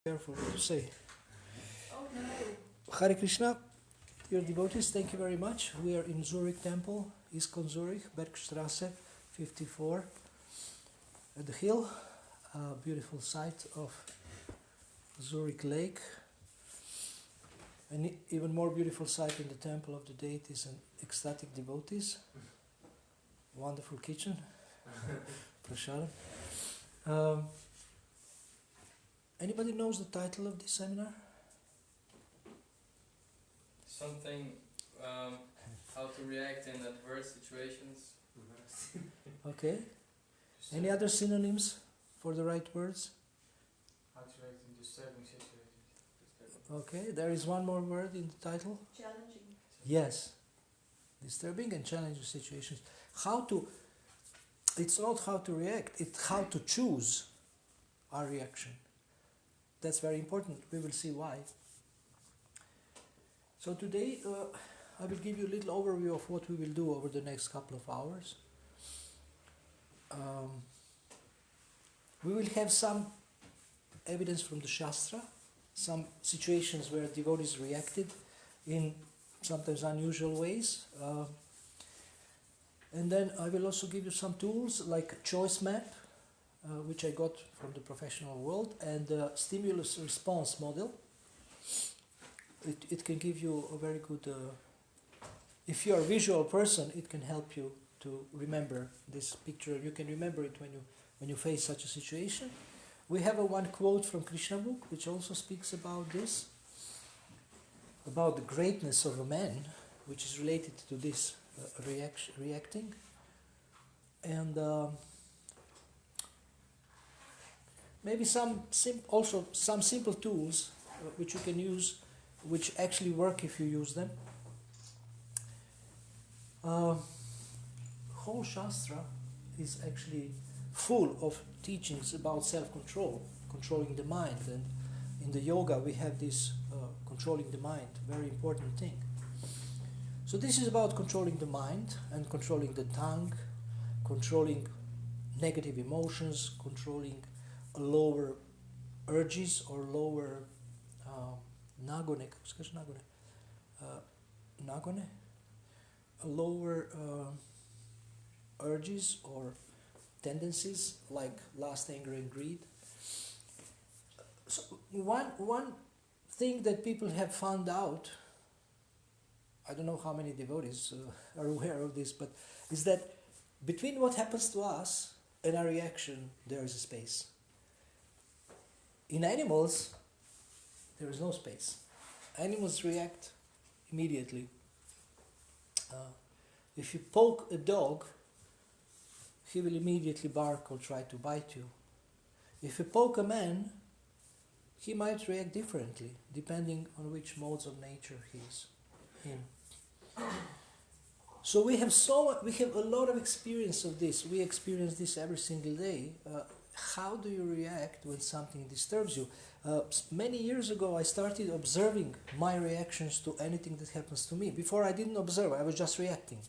Careful what you say. Oh no. Hare Krishna, dear devotees, thank you very much. We are in Zurich Temple, Iskon Zurich, Bergstrasse 54, at the hill, a beautiful sight of Zurich Lake. An even more beautiful sight in the temple of the deities and ecstatic devotees. Wonderful kitchen, prashadam. Anybody knows the title of this seminar? Something, how to react in adverse situations. Okay. Any other synonyms for the right words? How to react in disturbing situations. Okay, there is one more word in the title. Challenging. Yes. Disturbing and challenging situations. It's not how to react, it's how to choose our reaction. That's very important. We will see why. So today I will give you a little overview of what we will do over the next couple of hours. We will have some evidence from the Shastra, some situations where devotees reacted in sometimes unusual ways. And then I will also give you some tools like choice map, which I got from the professional world, and stimulus response model. It can give you a very good, if you are a visual person, it can help you to remember this picture. You can remember it when you face such a situation. We have one quote from Krishna book, which also speaks about this, about the greatness of a man, which is related to this reacting. And maybe some simple tools which you can use, which actually work if you use them. Whole Shastra is actually full of teachings about self-control, controlling the mind, and in the yoga we have this controlling the mind, very important thing. So this is about controlling the mind and controlling the tongue, controlling negative emotions, controlling lower urges or lower nagone, lower urges or tendencies like lust, anger and greed. So one thing that people have found out, I don't know how many devotees are aware of this, but is that between what happens to us and our reaction, there is a space. In animals, there is no space. Animals react immediately. If you poke a dog, he will immediately bark or try to bite you. If you poke a man, he might react differently, depending on which modes of nature he is in. So we have a lot of experience of this. We experience this every single day. How do you react when something disturbs you? Many years ago, I started observing my reactions to anything that happens to me. Before, I didn't observe, I was just reacting.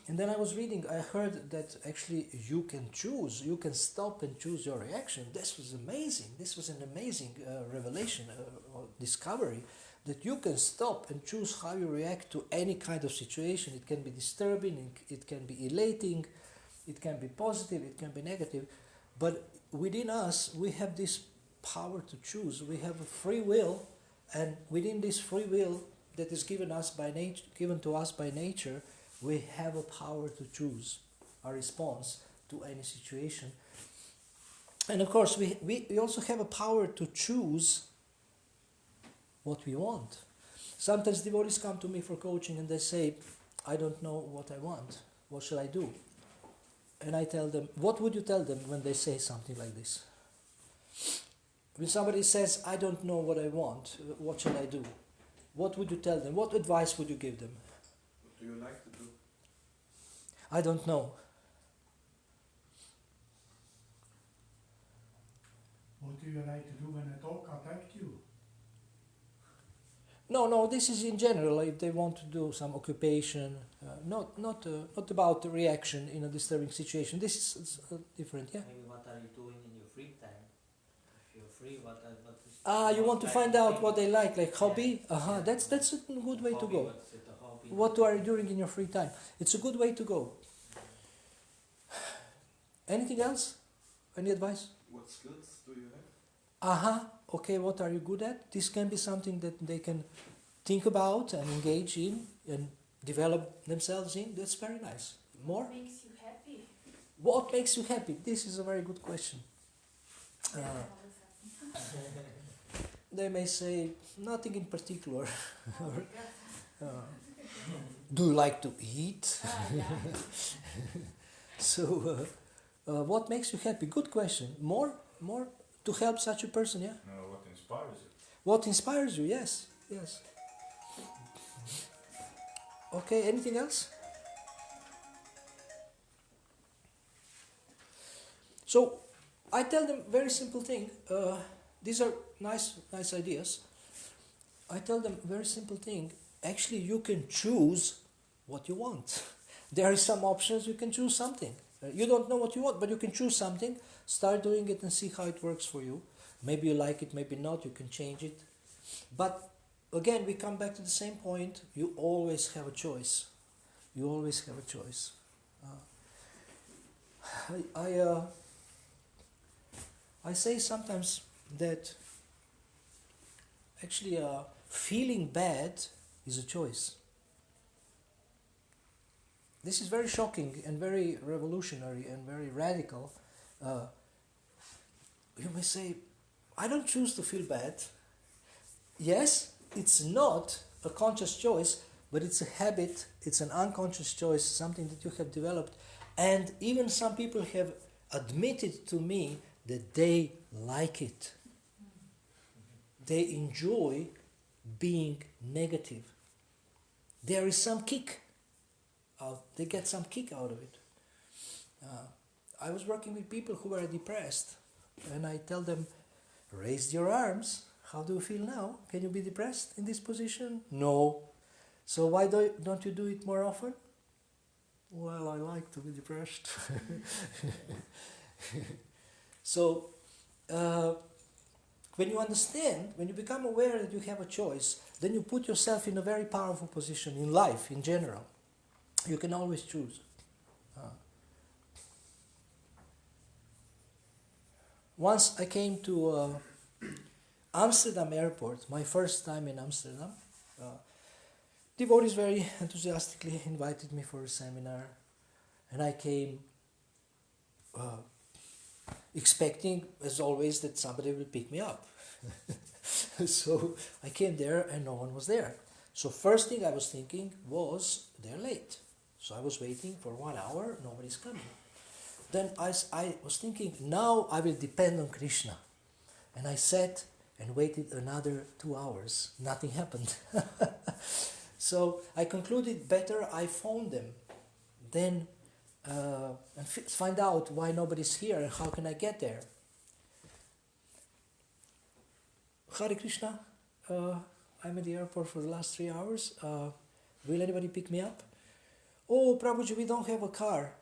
And then I was reading, I heard that actually you can choose, you can stop and choose your reaction. This was amazing. This was an amazing revelation or discovery, that you can stop and choose how you react to any kind of situation. It can be disturbing, it can be elating, it can be positive, it can be negative. But within us, we have this power to choose. We have a free will, and within this free will that is given to us by nature, we have a power to choose our response to any situation. And of course, we also have a power to choose what we want. Sometimes devotees come to me for coaching and they say, I don't know what I want. What shall I do? And I tell them, what would you tell them when they say something like this? When somebody says, I don't know what I want, what shall I do? What would you tell them? What advice would you give them? What do you like to do? I don't know. What do you like to do when a dog attacked you? No, this is in general, if they want to do some occupation, not about the reaction in a disturbing situation. This is different, yeah? Maybe what are you doing in your free time? If you're free what is You want to like find the out thing. what they like hobby? Yeah. That's a good way to Hobby, go. what's it, a hobby? What are you doing in your free time? It's a good way to go. Anything else? Any advice? What skills do you have? Okay, what are you good at? This can be something that they can think about and engage in and develop themselves in. That's very nice. More? What makes you happy? What makes you happy? This is a very good question. Yeah, Uh, that always happens. They may say nothing in particular. Oh my God. Do you like to eat? Yeah. So, what makes you happy? Good question. More to help such a person, yeah? No, what inspires you? What inspires you? Yes, yes. Okay, anything else? So, I tell them very simple thing. These are nice ideas. I tell them very simple thing. Actually, you can choose what you want. There are some options. You can choose something. You don't know what you want, but you can choose something. Start doing it and see how it works for you. Maybe you like it, maybe not. You can change it. But again, we come back to the same point. You always have a choice. You always have a choice. I say sometimes that actually feeling bad is a choice. This is very shocking and very revolutionary and very radical. You may say, I don't choose to feel bad. Yes, it's not a conscious choice, but it's a habit, it's an unconscious choice, something that you have developed. And even some people have admitted to me that they like it. They enjoy being negative. There is some kick. They get some kick out of it. I was working with people who were depressed, and I tell them, raise your arms. How do you feel now? Can you be depressed in this position? No. So why don't you do it more often? Well, I like to be depressed. So, when you understand, when you become aware that you have a choice, then you put yourself in a very powerful position in life in general. You can always choose. Once I came to Amsterdam airport, my first time in Amsterdam. Devotees very enthusiastically invited me for a seminar, and I came expecting, as always, that somebody will pick me up. So I came there and no one was there. So first thing I was thinking was, they're late. So I was waiting for 1 hour, nobody's coming. Then I was thinking, now I will depend on Krishna. And I sat and waited another 2 hours. Nothing happened. So I concluded better I phone them. Then and find out why nobody's here and how can I get there. Hare Krishna, I'm at the airport for the last 3 hours. Will anybody pick me up? Oh, Prabhuji, we don't have a car.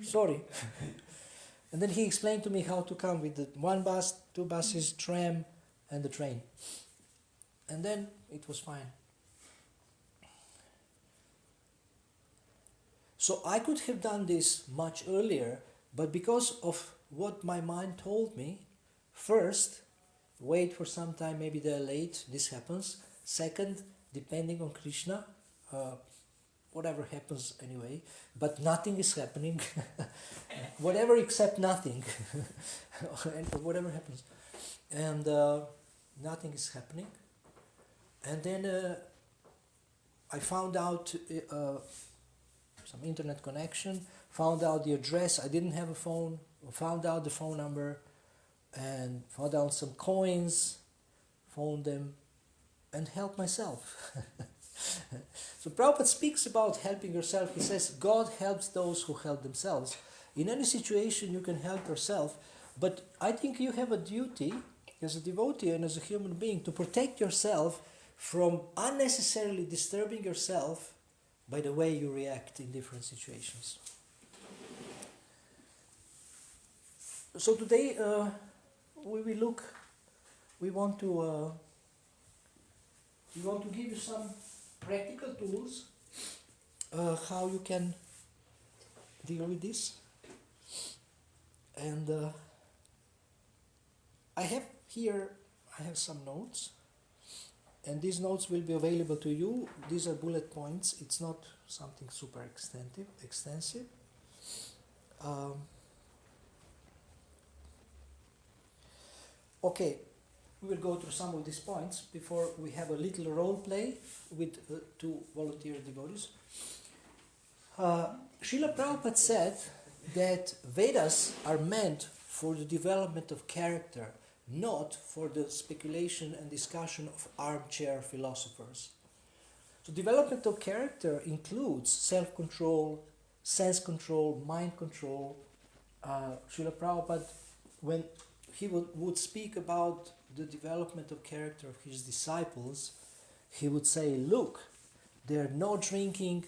Sorry. And then he explained to me how to come with the 1 bus, 2 buses, tram, and the train. And then it was fine. So I could have done this much earlier, but because of what my mind told me, first, wait for some time, maybe they're late, this happens. Second, depending on Krishna, whatever happens anyway, but nothing is happening. Whatever except nothing. Whatever happens. And nothing is happening. And then I found out some internet connection, found out the address. I didn't have a phone, found out the phone number, and found out some coins, phoned them, and helped myself. So Prabhupada speaks about helping yourself. He says, God helps those who help themselves. In any situation you can help yourself, but I think you have a duty as a devotee and as a human being to protect yourself from unnecessarily disturbing yourself by the way you react in different situations. So today we will look. We want to give you some practical tools how you can deal with this. And I have some notes, and these notes will be available to you. These are bullet points. It's not something super extensive. Okay, we will go through some of these points before we have a little role play with two volunteer devotees. Srila Prabhupada said that Vedas are meant for the development of character, not for the speculation and discussion of armchair philosophers. So development of character includes self-control, sense control, mind control. Srila Prabhupada, when he would speak about the development of character of his disciples, he would say, look, they're not drinking,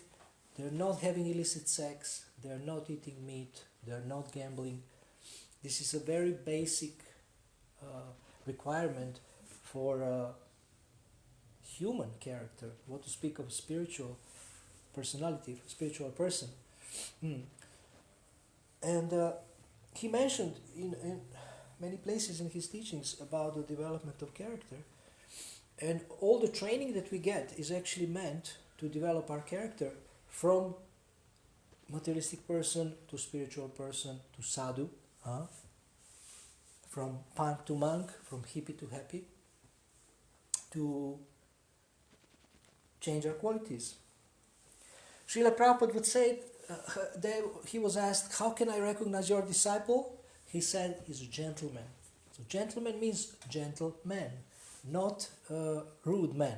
they're not having illicit sex, they're not eating meat, they're not gambling. This is a very basic requirement for human character, what to speak of spiritual personality, spiritual person. And he mentioned in many places in his teachings about the development of character, and all the training that we get is actually meant to develop our character from materialistic person to spiritual person to sadhu, from punk to monk, from hippie to happy, to change our qualities. Srila Prabhupada would say, he was asked, how can I recognize your disciple? He said, he's a gentleman. So gentleman means gentleman, not rude man.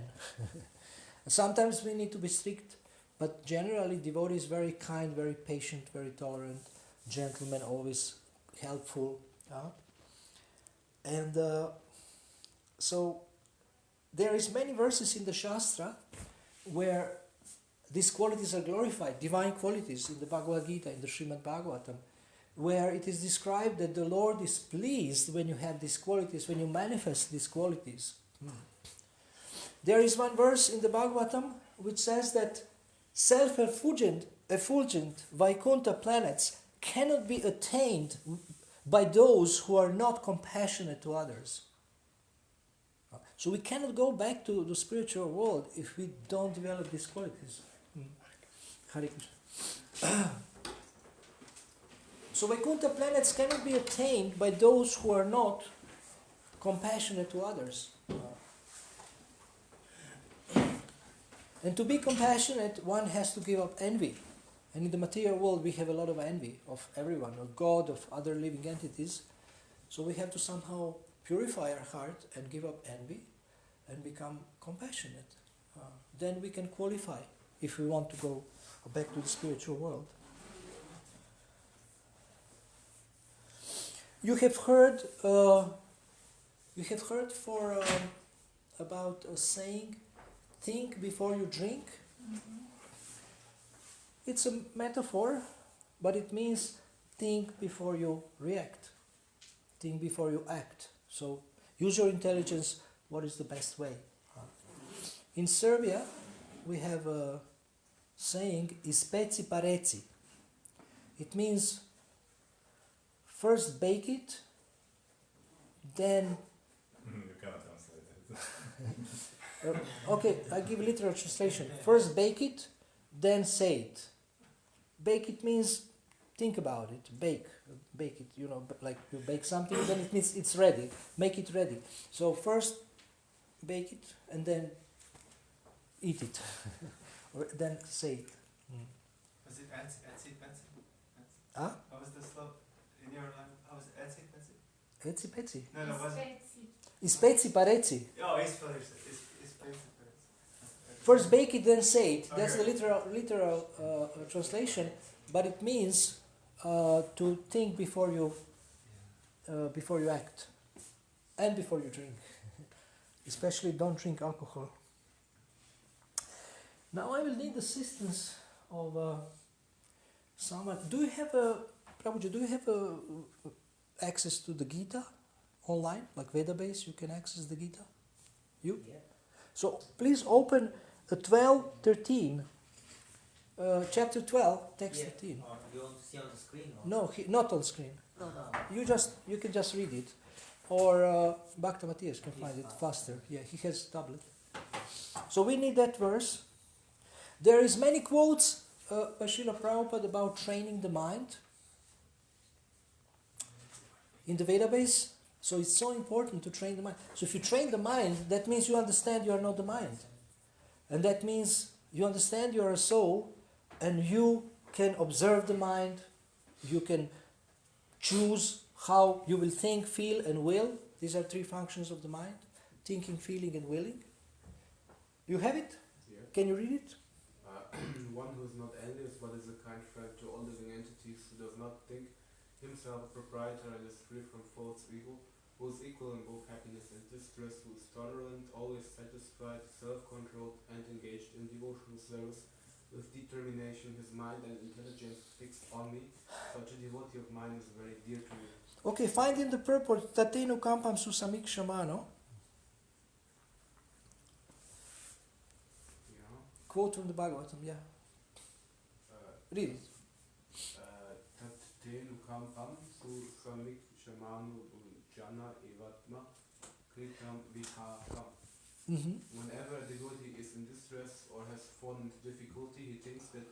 Sometimes we need to be strict, but generally devotee is very kind, very patient, very tolerant, gentleman, always helpful. And so there is many verses in the Shastra where these qualities are glorified, divine qualities in the Bhagavad Gita, in the Srimad Bhagavatam, where it is described that the Lord is pleased when you have these qualities, when you manifest these qualities. There is one verse in the Bhagavatam which says that self-effulgent Vaikuntha planets cannot be attained by those who are not compassionate to others. So we cannot go back to the spiritual world if we don't develop these qualities. Hare Krishna. So Vaikuntha planets cannot be attained by those who are not compassionate to others. And to be compassionate, one has to give up envy. And in the material world, we have a lot of envy of everyone, of God, of other living entities. So we have to somehow purify our heart and give up envy and become compassionate. Then we can qualify if we want to go back to the spiritual world. You have heard about a saying, think before you drink. It's a metaphor, but it means think before you react. Think before you act. So use your intelligence, what is the best way? In Serbia, we have a saying, ispeci pareci. It means first bake it, then... You cannot translate it. Okay, I give literal translation. First bake it, then say it. Bake it means think about it. Bake it, like you bake something, then it means it's ready. Make it ready. So first bake it and then eat it. Or then say it. Was it Etsy? Huh? How was the slope in your language? How was it Etsy? Etsy petsy. No, was it? Ispeci pareci. Oh, it's First bake it, then say it. That's Okay. the literal translation, but it means to think before you act and before you drink. Especially don't drink alcohol. Now I will need assistance of someone. Do you have access to the Gita online, like Vedabase, you can access the Gita? You? Yeah. So please open 12:13, chapter 12, text Yeah. 13. Or you want to see on the screen? Or? No, not on screen. Uh-huh. You can just read it, or Bhakta Matthias can find it faster. Yeah, he has tablet. So we need that verse. There is many quotes by Srila Prabhupada about training the mind in the Vedabase. So it's so important to train the mind. So if you train the mind, that means you understand you are not the mind. And that means you understand you are a soul, and you can observe the mind, you can choose how you will think, feel, and will. These are three functions of the mind: thinking, feeling, and willing. You have it? Yeah. Can you read it? One who is not envious but is a kind friend to all living entities, who does not think himself a proprietor and is free from false ego, who is equal in both happiness and distress, who is tolerant, always satisfied, self-controlled, and engaged in devotional service, with determination, his mind and intelligence fixed on me. Such a devotee of mine is very dear to me. Okay, find in the purport Tatenu Kampam Susamikshamano. Yeah. Quote from the Bhagavatam, yeah. Read it. Tat te nukam pam su samik shamanu jana evatma kritam vihakam. Whenever a devotee is in distress or has fallen into difficulty, he thinks that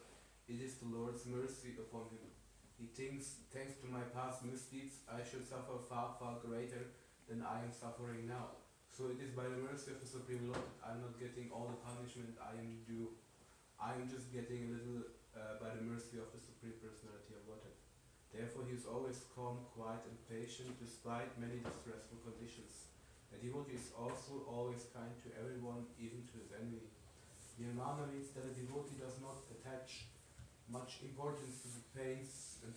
it is the Lord's mercy upon him. He thinks, thanks to my past misdeeds, I should suffer far, far greater than I am suffering now. So it is by the mercy of the Supreme Lord that I am not getting all the punishment I am due. I am just getting a little by the mercy of the Supreme Personality of Godhead. Therefore he is always calm, quiet and patient despite many distressful conditions. A devotee is also always kind to everyone, even to his enemy. Nirvana means that a devotee does not attach much importance to the pains and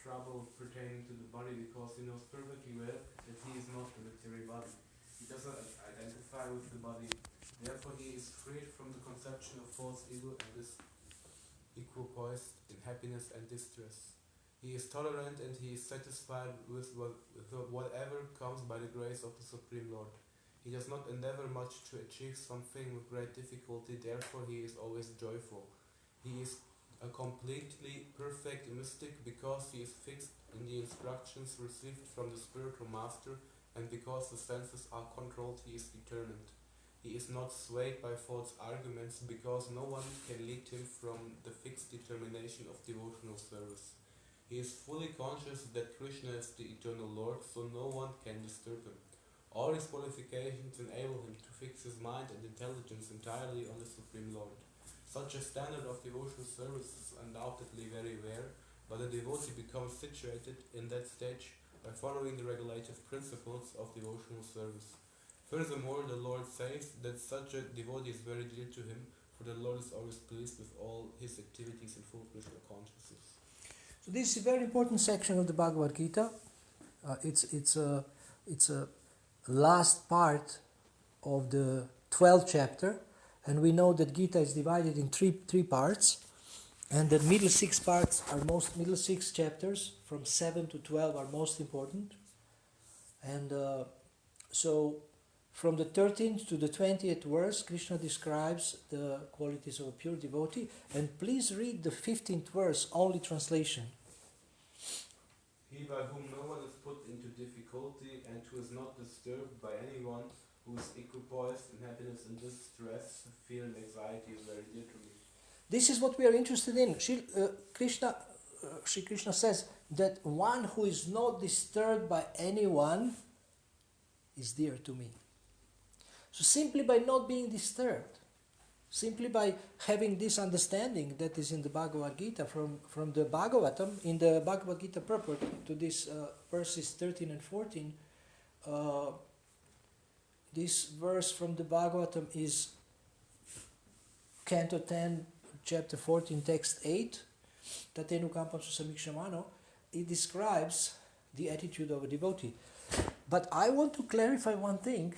trouble pertaining to the body, because he knows perfectly well that he is not the material body. He does not identify with the body. Therefore he is freed from the conception of false ego and is equipoised in happiness and distress. He is tolerant and he is satisfied with whatever comes by the grace of the Supreme Lord. He does not endeavor much to achieve something with great difficulty, therefore he is always joyful. He is a completely perfect mystic because he is fixed in the instructions received from the spiritual master, and because the senses are controlled, he is determined. He is not swayed by false arguments, because no one can lead him from the fixed determination of devotional service. He is fully conscious that Krishna is the eternal Lord, so no one can disturb him. All his qualifications enable him to fix his mind and intelligence entirely on the Supreme Lord. Such a standard of devotional service is undoubtedly very rare, but a devotee becomes situated in that stage by following the regulative principles of devotional service. Furthermore, the Lord says that such a devotee is very dear to him, for the Lord is always pleased with all his activities in full Krishna consciousness. So this is a very important section of the Bhagavad Gita. It's a last part of the 12th chapter, and we know that Gita is divided in three parts, and the middle middle six chapters from 7 to 12 are most important. And so from the 13th to the 20th verse, Krishna describes the qualities of a pure devotee. And please read the 15th verse, only translation. He by whom no one is put into difficulty and who is not disturbed by anyone, who is equipoised in happiness and distress, fear and anxiety is very dear to me. This is what we are interested in. Shri Krishna says that one who is not disturbed by anyone is dear to me. So simply by not being disturbed, simply by having this understanding that is in the Bhagavad Gita from the Bhagavatam, in the Bhagavad Gita purport to these verses 13 and 14, this verse from the Bhagavatam is Canto 10, Chapter 14, Text 8, Tatenu Kampam Susamikshamano. It describes the attitude of a devotee. But I want to clarify one thing.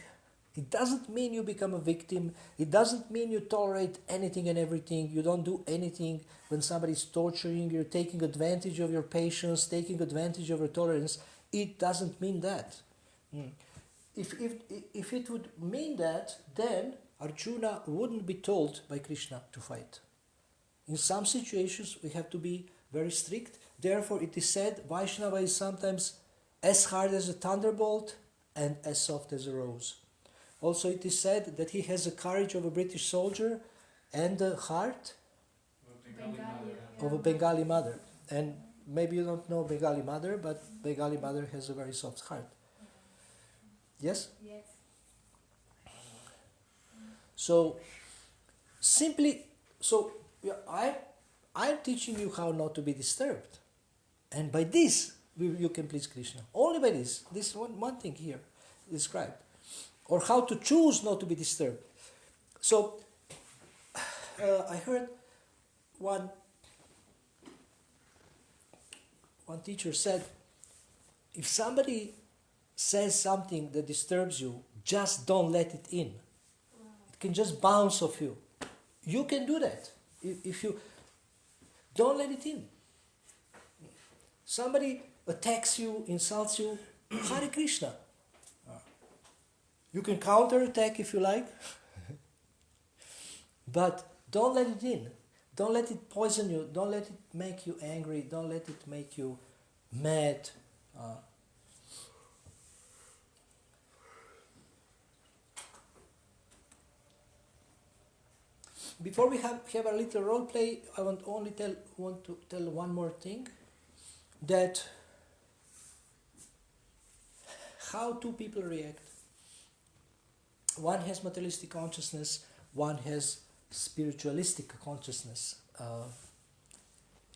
It doesn't mean you become a victim. It doesn't mean you tolerate anything and everything. You don't do anything when somebody is torturing you, taking advantage of your patience, taking advantage of your tolerance. It doesn't mean that. if it would mean that, then Arjuna wouldn't be told by Krishna to fight. In some situations we have to be very strict. Therefore it is said Vaishnava is sometimes as hard as a thunderbolt and as soft as a rose. Also it is said that he has the courage of a British soldier and the heart of a Bengali mother. And maybe you don't know Bengali mother, but Bengali mother has a very soft heart. Yes? Yes. So, I'm teaching you how not to be disturbed. And by this, you can please Krishna. Only by this. This one thing here described. Or how to choose not to be disturbed. So, I heard one teacher said, if somebody says something that disturbs you, just don't let it in. It can just bounce off you. You can do that. If you don't let it in. Somebody attacks you, insults you, Hare Krishna. You can counterattack if you like. But don't let it in. Don't let it poison you. Don't let it make you angry. Don't let it make you mad. Before we have a little role play, I want to tell one more thing. That how two people react. One has materialistic consciousness, one has spiritualistic consciousness.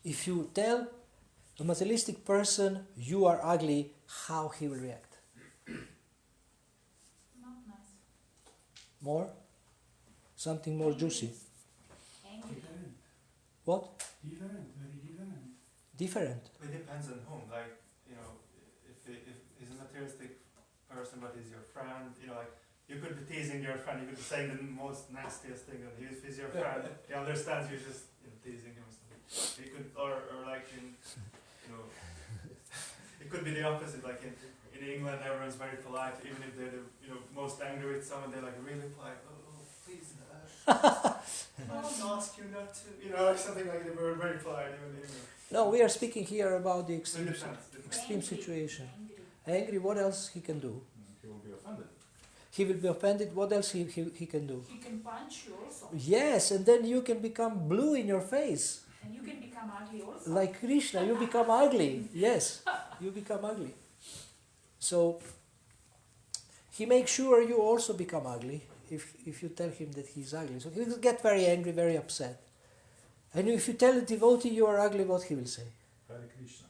If you tell a materialistic person you are ugly, how he will react? Not nice. More? Something more juicy. Angry. Different. What? Different, very different. Different. It depends on whom. Like, you know, if he's a materialistic person but he's your friend, you know, like, you could be teasing your friend, you could be saying the most nastiest thing, and if he's your friend, he understands you're just, you know, teasing him or something. He could, or like in, you know, it could be the opposite. Like in England, everyone's very polite, even if they're the, you know, most angry with someone, they're like really polite. Oh, please, can I just ask you not to, you know, like something like they were very polite, even in England. No, we are speaking here about the So it extreme, depends. extreme Angry. situation. Angry. Angry, what else he can do? He will be offended. He will be offended, what else he can do? He can punch you also. Yes, and then you can become blue in your face. And you can become ugly also. Like Krishna, you become ugly. Yes, you become ugly. So, he makes sure you also become ugly if you tell him that he's ugly. So he will get very angry, very upset. And if you tell a devotee you are ugly, what he will say? Hare Krishna.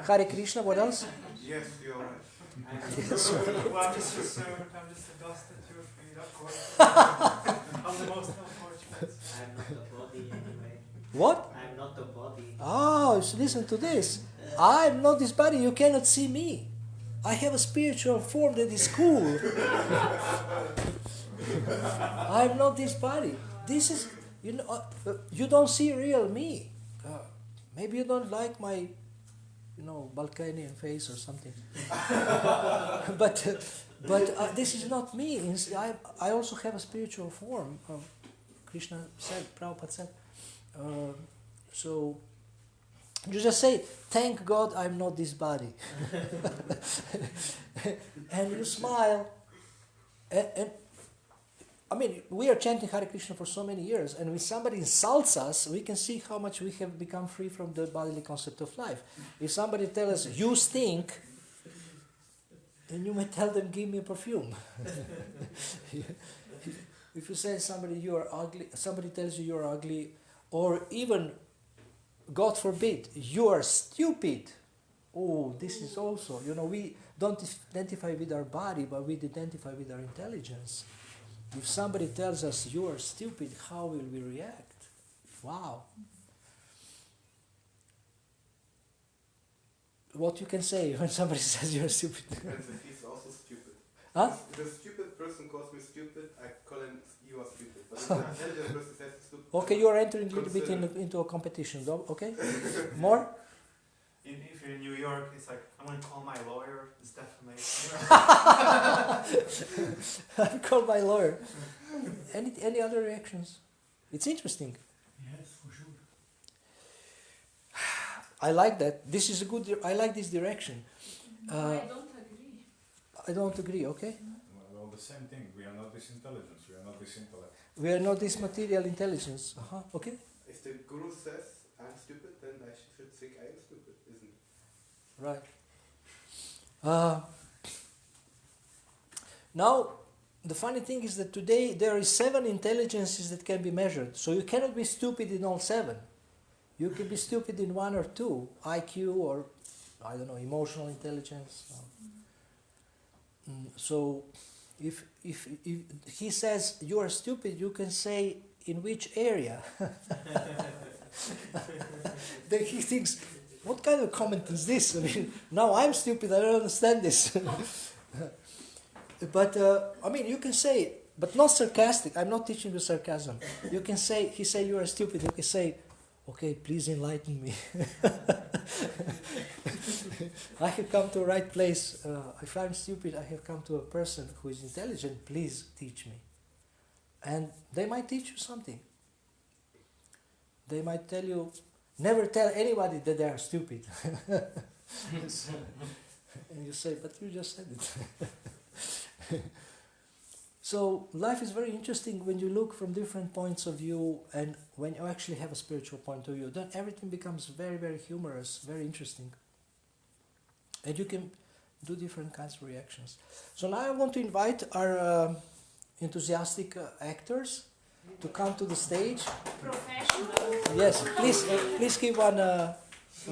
Hare Krishna, what else? Yes, you're right. Well, I'm just your servant, I'm just a dust at your feet, of course. I'm the most unfortunate. I'm not the body anyway. What? I'm not the body. Oh, so listen to this. I'm not this body, you cannot see me. I have a spiritual form that is cool. I'm not this body. This is, you know, you don't see real me. Maybe you don't like my, you know, Balkanian face or something. but this is not me. I also have a spiritual form. Krishna said, Prabhupada said. So you just say, thank God I'm not this body. And you smile. And I mean, we are chanting Hare Krishna for so many years, and when somebody insults us, we can see how much we have become free from the bodily concept of life. If somebody tells us, you stink, then you may tell them, give me a perfume. If you say somebody you are ugly, somebody tells you are ugly, or even, God forbid, you are stupid. Oh, this is also, you know, we don't identify with our body, but we identify with our intelligence. If somebody tells us you are stupid, how will we react? Wow. What you can say when somebody says you're stupid? And he's also stupid. Huh? If a stupid person calls me stupid, I call him, you are stupid. But if an intelligent person says stupid, Okay, you are entering a little bit into a competition, though, okay? More? If you're in New York, it's like, I'm I'm gonna call my lawyer. It's defamation. I call my lawyer. Any other reactions? It's interesting. Yes, for sure. I like that. This is a good. I like this direction. No, I don't agree. I don't agree. Okay. Well, the same thing. We are not this intelligence. We are not this intellect. We are not this material intelligence. Okay. If the guru says I'm stupid, then I should think I am stupid, isn't it? Right. Now, the funny thing is that today there is 7 intelligences that can be measured. So you cannot be stupid in all 7. You can be stupid in 1 or 2, IQ or, I don't know, emotional intelligence. So if he says you are stupid, you can say in which area. Then he thinks, what kind of comment is this? I mean, now I'm stupid, I don't understand this. But, I mean, you can say, but not sarcastic, I'm not teaching you sarcasm. You can say, he say you are stupid, you can say, okay, please enlighten me. I have come to a right place. If I'm stupid, I have come to a person who is intelligent, please teach me. And they might teach you something. They might tell you, never tell anybody that they are stupid. And you say, but you just said it. So life is very interesting when you look from different points of view, and when you actually have a spiritual point of view, then everything becomes very, very humorous, very interesting. And you can do different kinds of reactions. So now I want to invite our enthusiastic actors to come to the stage. Professional. Yes, please give one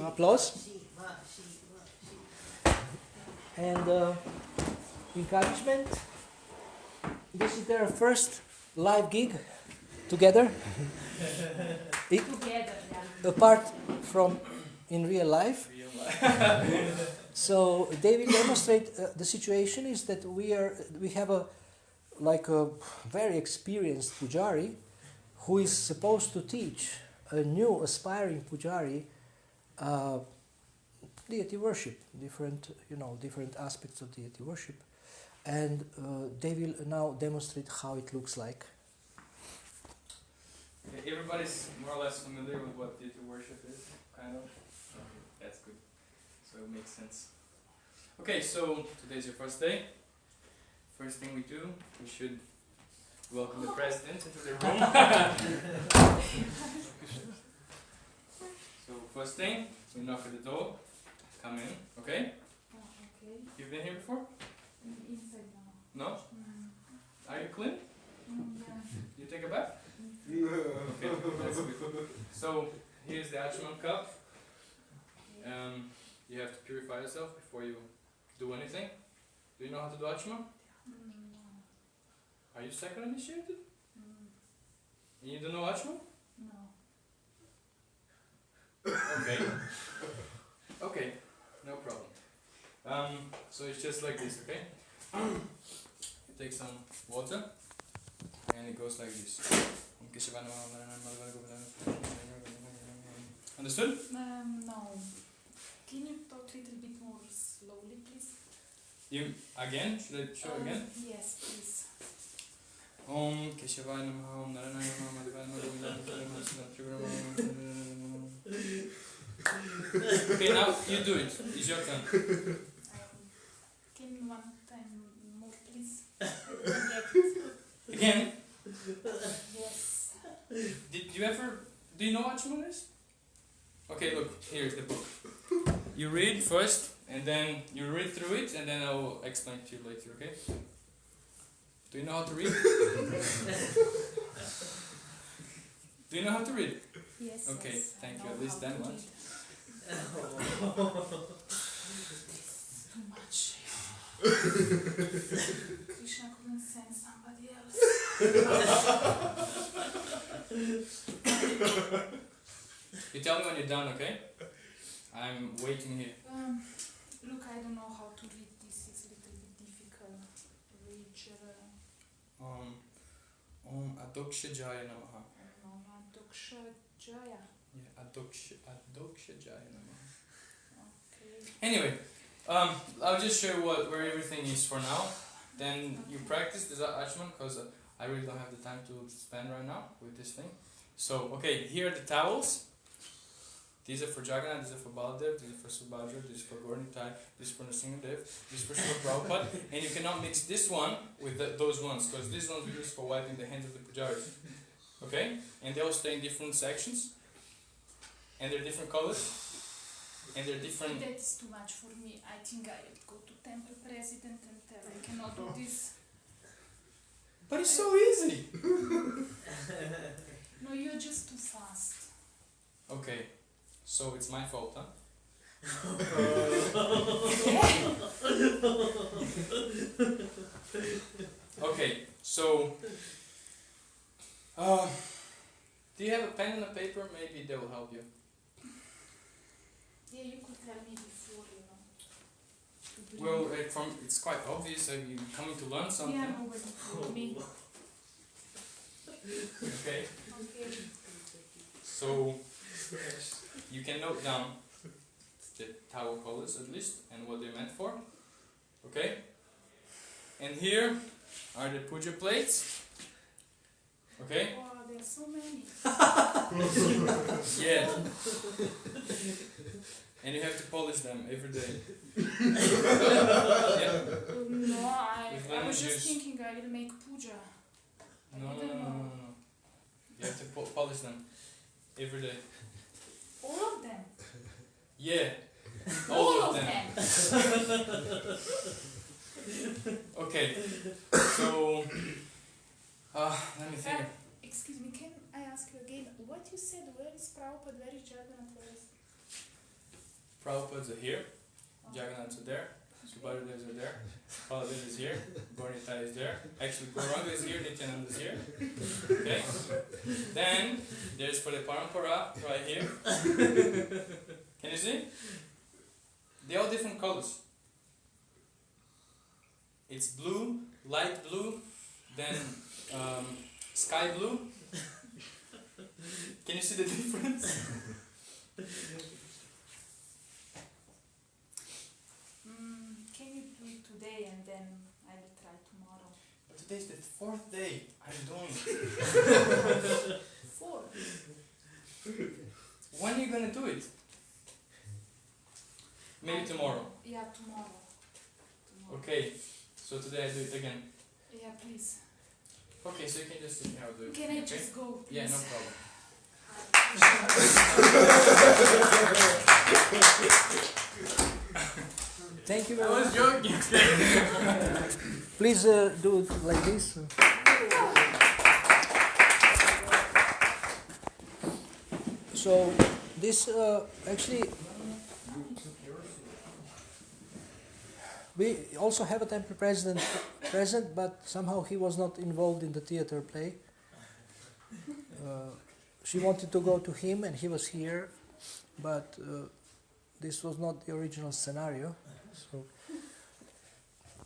applause and encouragement. This is their first live gig together. Together, yeah. Apart from in real life. So they will demonstrate the situation is that we have a very experienced pujari who is supposed to teach a new aspiring pujari deity worship, different aspects of deity worship, and they will now demonstrate how it looks like. Okay, everybody's more or less familiar with what deity worship is, kind of. Okay, that's good. So it makes sense. Okay, so today's your first day. First thing we do, we should welcome the president into the room. So first thing, we knock at the door. Come in, okay? Oh, okay. You've been here before? Inside now. No? Are you clean? Yeah. You take a bath? Okay, that's good. So here's the Achman cup. You have to purify yourself before you do anything. Do you know how to do Achman? No. Are you second initiated? Mm, And you don't know Achman? no. Okay. Okay, no problem. So it's just like this, okay? You take some water and it goes like this. Understood? No. Can you talk a little bit more slowly, please? You again? Should I show again? Yes, please. Om Keshavaya Namaha Om Naranaya Namaha Madhivaya Namaha. Okay, now you do it. It's your turn. Can you one time more, please? I don't get it. Again? Yes. Do you know what Achman is? Okay, look, here's the book. You read first, and then you read through it, and then I will explain to you later, okay? Do you know how to read? Do you know how to read? Yes. Okay, yes, I thank you. know At least how that to much. read. Too much. Krishna couldn't send somebody else. You tell me when you're done, okay? I'm waiting here. Look, I don't know how to read this. It's a little bit difficult. Reach. Adoksha Jaya Namaha. No, Doksha Jaya. Yeah, Adoksha Jaya Namaha. Okay. Anyway, I'll just show you where everything is for now. Then you practice this Achman because I really don't have the time to spend right now with this thing. So, okay, here are the towels. These are for Jagannath, these are for Baladev, these are for Subhadra, this is for Gaurnitai, this is for Nrsimhadev, this is for Srila Prabhupada. And you cannot mix this one with those ones because these ones we use for wiping the hands of the pujaris. Okay? And they all stay in different sections. And they're different colors. And they're different. That's too much for me. I think I will go to temple president and tell I cannot do this. But it's so easy! No, you're just too fast. Okay, so it's my fault, huh? Okay, so do you have a pen and a paper? Maybe they will help you. Yeah, you could tell me before, you know. to bring- Well, it's quite obvious. You're coming to learn something. Yeah, nobody told me. Okay, Okay. so you can note down the towel colors at least and what they're meant for. Okay, and here are the puja plates. Okay. Wow, there's so many. Yeah. And you have to polish them every day. Yeah. No, I With lemon was just juice. thinking I will make puja. I No, no, no, didn't no, no, know. no. You have to polish them every day. All of them. Yeah. All of them. them. Okay. So, let me think. Excuse me, can I ask you again what you said? Where is Prabhupada? Where is Jagannath? Where is Prabhupada's are here. Jagannath's are there. Subhadras are there. Baladev is here. Gaurnitai is there. Actually, Gauranga is here. Nityananda is here. Okay. Then there's for the parampara right here. Can you see? They're all different colors. It's blue, light blue, then sky blue. Can you see the difference? Can you do it today and then I will try tomorrow? But today's the 4th day I'm doing it. 4. When are you gonna do it? Maybe tomorrow. Yeah, tomorrow. Okay, so today I do it again. Yeah, please. Okay, so you can just sit here and do it. Can I okay? just go, please? Yeah, no problem. Thank you I very was much. joking. Please do it like this. So this actually we also have a temple president present, but somehow he was not involved in the theater play. She wanted to go to him, and he was here, but this was not the original scenario.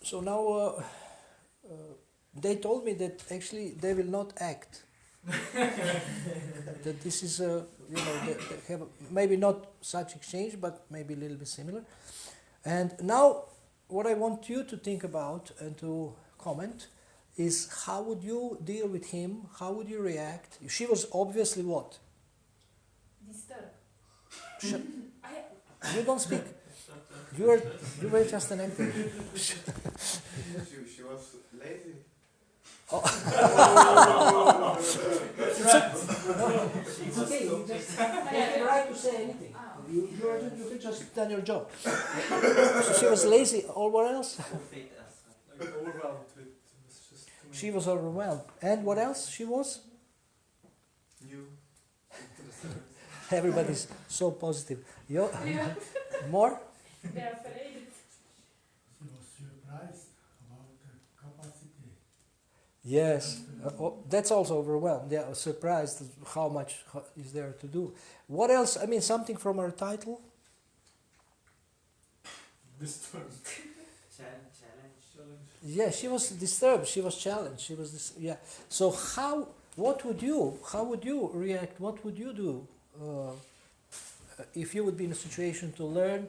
So now they told me that actually they will not act. That this is a, they have maybe not such exchange, but maybe a little bit similar. And now what I want you to think about and to comment is how would you deal with him? How would you react? She was obviously what? Disturb. You don't speak. You were just an actor. She was lazy. Oh. It's okay. You just have the right to say anything. You can just done your job. So she was lazy. All what else? Like overwhelmed with it was just too many. She was overwhelmed. And what else? She was. New. Everybody's so positive. You Yeah. more? They're afraid. He was surprised about the capacity. Yes. That's also overwhelmed. Yeah, surprised how much is there to do. What else? I mean, something from her title. Disturbed. Challenge. Yeah, she was disturbed. She was challenged. She was So how would you react? What would you do if you would be in a situation to learn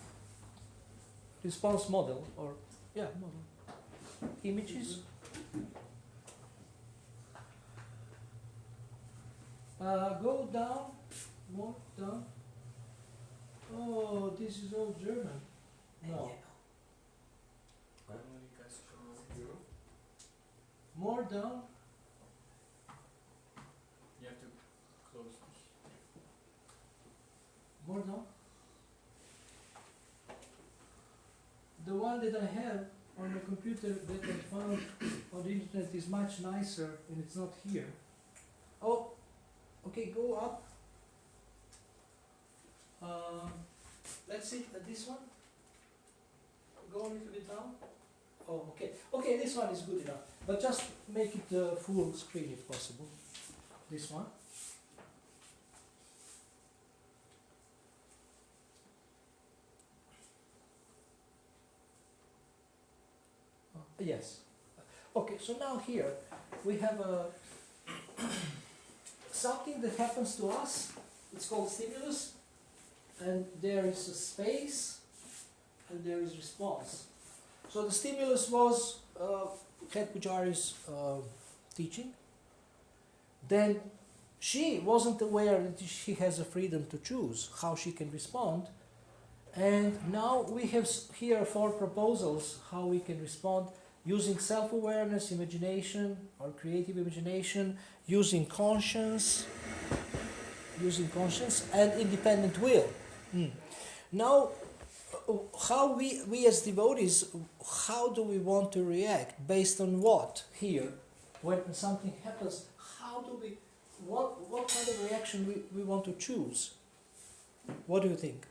response model, or model. Images. Go down, more down. Oh, this is all German. No. More down. You have to close this. More down. The one that I have on the computer that I found on the internet is much nicer, and it's not here. Oh, okay, go up. Let's see this one. Go a little bit down. Oh, okay. Okay, this one is good enough. But just make it full screen if possible. This one. Yes. Okay, so now here we have something that happens to us. It's called stimulus, and there is a space, and there is response. So the stimulus was Head Pujari's teaching. Then she wasn't aware that she has a freedom to choose how she can respond. And now we have here 4 proposals how we can respond: using self-awareness, imagination, or creative imagination, using conscience, and independent will. Now, how we as devotees, how do we want to react? Based on what? Here, when something happens, how do we, what kind of reaction we want to choose? What do you think?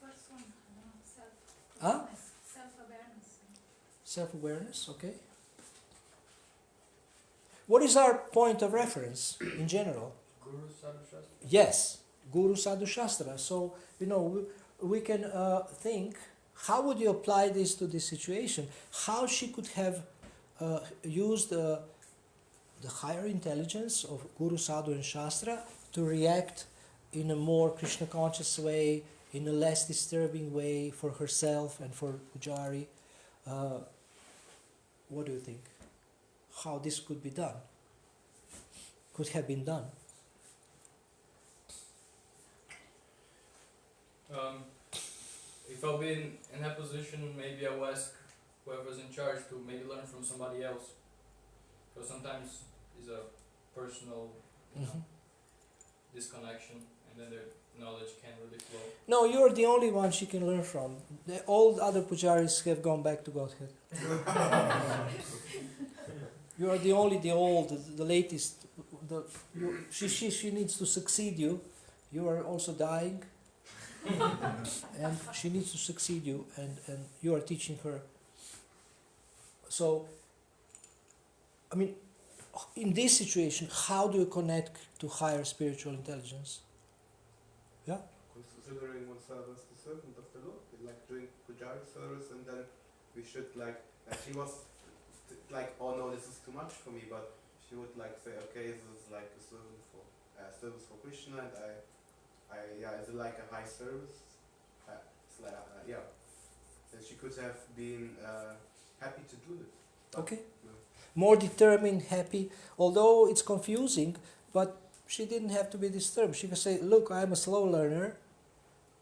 First one, self. Huh? Self-awareness. Self-awareness, okay. What is our point of reference in general? Guru Sadhu Shastra. Yes, Guru Sadhu Shastra. So, we can think, how would you apply this to this situation? How she could have used the higher intelligence of Guru Sadhu and Shastra to react in a more Krishna conscious way, in a less disturbing way for herself and for Pujari. What do you think? How this could be done? Could have been done? If I'll be in that position, maybe I'll ask whoever's in charge to maybe learn from somebody else. Because sometimes it's a personal disconnection, and then their knowledge can't really flow. No, you're the only one she can learn from. All other pujaris have gone back to Godhead. You are the old, the latest. She needs to succeed you. You are also dying. And she needs to succeed you, and you are teaching her. So, I mean, in this situation, how do you connect to higher spiritual intelligence? Yeah? Considering oneself as the servant of the Lord, like doing pujari service, and then we should she was oh no, this is too much for me, but she would say, okay, this is like a service for Krishna, and is it like a high service? It's like, and she could have been happy to do it. Okay. More determined, happy, although it's confusing, but she didn't have to be disturbed. She could say, look, I'm a slow learner,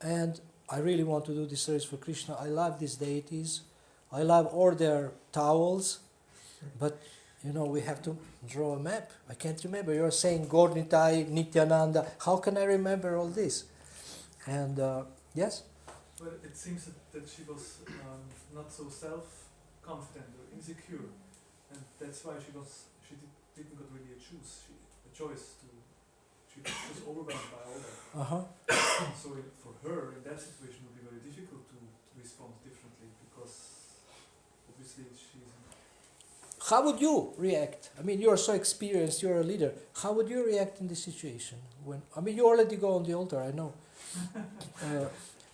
and I really want to do this service for Krishna. I love these deities. I love all their towels, but we have to draw a map. I can't remember. You're saying Gaur-Nitai, Nityananda. How can I remember all this? And yes? Well, it seems that she was not so self-confident or insecure, and that's why she didn't got really a choice to. She was just overwhelmed by all that. So for her, in that situation, it would be very difficult to respond differently, because obviously she's. How would you react? I mean, you're so experienced, you're a leader. How would you react in this situation? You already go on the altar, I know.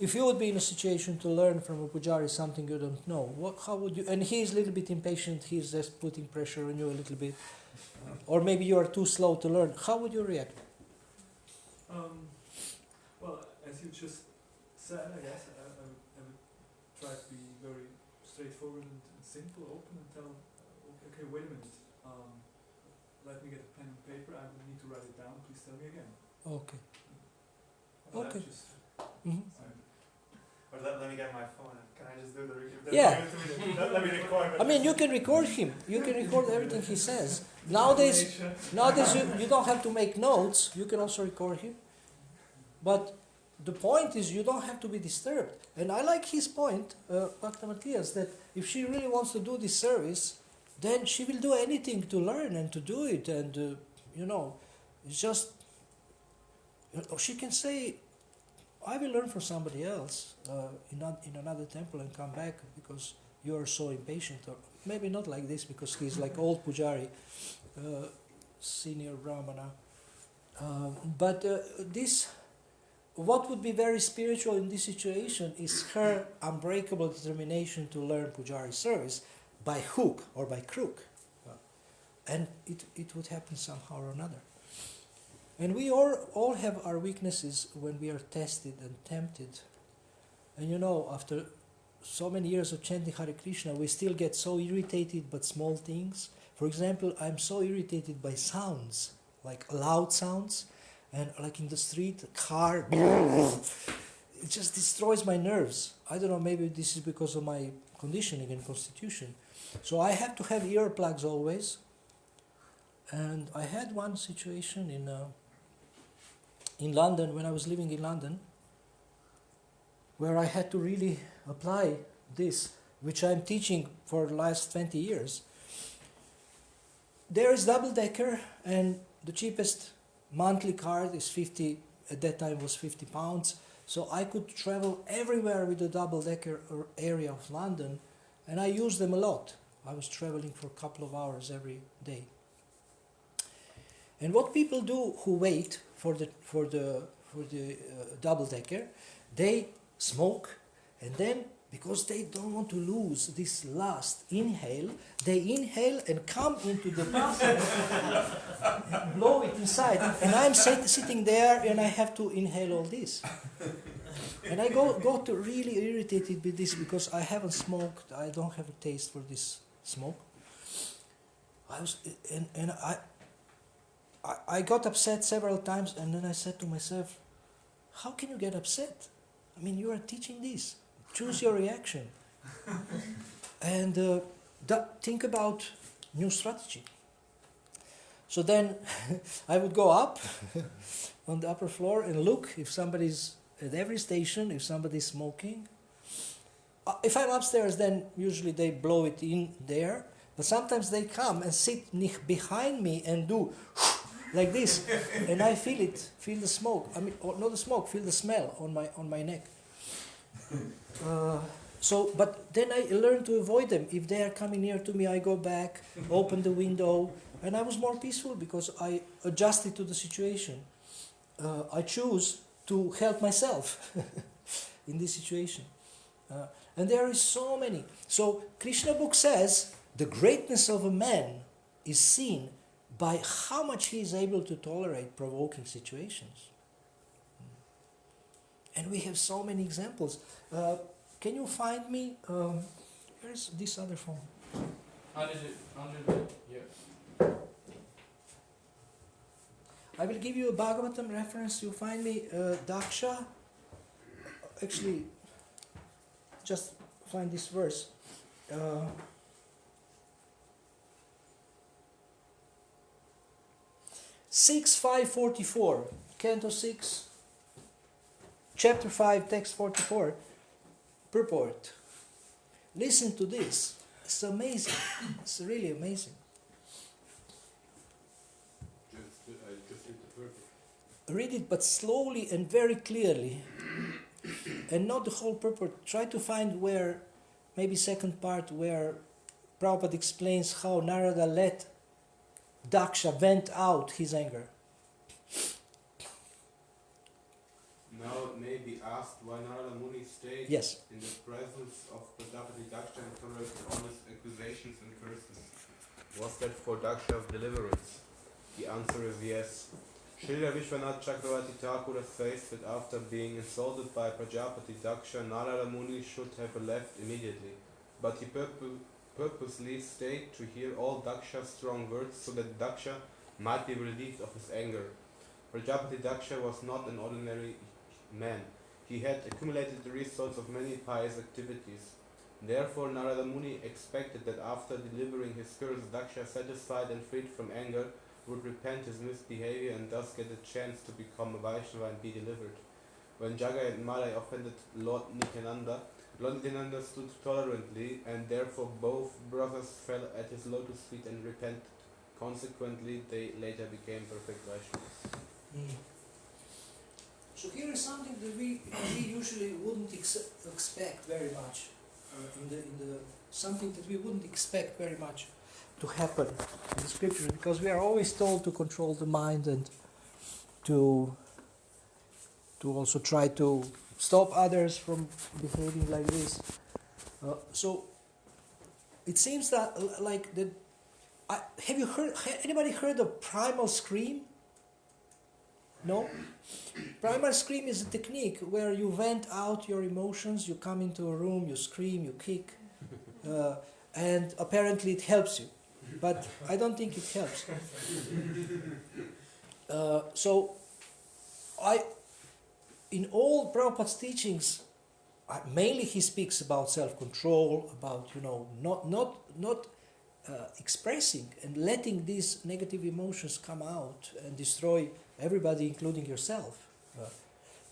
If you would be in a situation to learn from a pujari something you don't know, how would you? And he's a little bit impatient, he's just putting pressure on you a little bit. Or maybe you are too slow to learn. How would you react? just sad, I guess. I would try to be very straightforward and simple, open, and tell, okay, wait a minute. Let me get a pen and paper. I need to write it down. Please tell me again. Okay. Well, Okay. that's just, Mhm. or let me get my phone. Can I just do the Yeah. Let me record. I mean, you can record him. You can record everything he says. Nowadays you don't have to make notes. You can also record him. But the point is, you don't have to be disturbed. And I like his point, Dr. Matthias, that if she really wants to do this service, then she will do anything to learn and to do it. And, it's just, she can say, I will learn from somebody else in another temple and come back because you are so impatient. Or maybe not like this because he's like old Pujari, senior Brahmana. But what would be very spiritual in this situation is her unbreakable determination to learn Pujari service by hook or by crook. And it would happen somehow or another. And we all have our weaknesses when we are tested and tempted. And after so many years of chanting Hare Krishna, we still get so irritated by small things. For example, I'm so irritated by sounds, like loud sounds, and like in the street, a car, it just destroys my nerves. I don't know, maybe this is because of my conditioning and constitution. So I have to have earplugs always. And I had one situation in London, when I was living in London, where I had to really apply this, which I'm teaching for the last 20 years. There is double-decker, and the cheapest monthly card is 50, at that time was 50 pounds. So I could travel everywhere with the double-decker area of London, and I used them a lot. I was traveling for a couple of hours every day. And what people do who wait for the double-decker, they smoke, and then because they don't want to lose this last inhale, they inhale and come into the bathroom, blow it inside, and I'm sitting there and I have to inhale all this. And I got really irritated with this because I haven't smoked, I don't have a taste for this smoke. I got upset several times, and then I said to myself, how can you get upset? I mean, you are teaching this. Choose your reaction. And think about new strategy. So then I would go up on the upper floor and look if somebody's at every station, if somebody's smoking. If I'm upstairs, then usually they blow it in there. But sometimes they come and sit behind me and do like this, and I feel the smoke. I mean, not the smoke, feel the smell on my neck. But then I learn to avoid them. If they are coming near to me, I go back, open the window, and I was more peaceful because I adjusted to the situation. I choose to help myself in this situation. And there is so many. So Krishna book says the greatness of a man is seen by how much he is able to tolerate provoking situations. And we have so many examples. Can you find me, where's this other phone? I will give you a Bhagavatam reference. You find me Daksha. Actually, just find this verse. 6:5:44, Canto 6, Chapter 5, Text 44, purport. Listen to this. It's amazing. It's really amazing. Just read the purport. Read it, but slowly and very clearly, and not the whole purport. Try to find where, maybe second part, where Prabhupada explains how Narada let Daksha vent out his anger. Now it may be asked why Narada Muni stayed Yes. in the presence of Prajapati Daksha and tolerated all his accusations and curses. Was that for Daksha's deliverance? The answer is yes. Srila Vishwanath Chakravarti Thakur says that after being insulted by Prajapati Daksha, Narada Muni should have left immediately, but he purposely stayed to hear all Daksha's strong words so that Daksha might be relieved of his anger. Prajapati Daksha was not an ordinary man. He had accumulated the results of many pious activities. Therefore, Narada Muni expected that after delivering his curse, Daksha, satisfied and freed from anger, would repent his misbehavior and thus get a chance to become a Vaishnava and be delivered. When Jagai and Malai offended Lord Nityananda stood tolerantly, and therefore both brothers fell at his lotus feet and repented. Consequently, they later became perfect Vaishnavas. So here is something that we usually wouldn't expect very much. Something that we wouldn't expect very much to happen in the scriptures, because we are always told to control the mind and to also try to stop others from behaving like this. So it seems that like that. Have you heard? Anybody heard of primal scream? No? Primal scream is a technique where you vent out your emotions, you come into a room, you scream, you kick, and apparently it helps you. But I don't think it helps. In all Prabhupada's teachings, mainly he speaks about self-control, about not expressing and letting these negative emotions come out and destroy everybody, including yourself.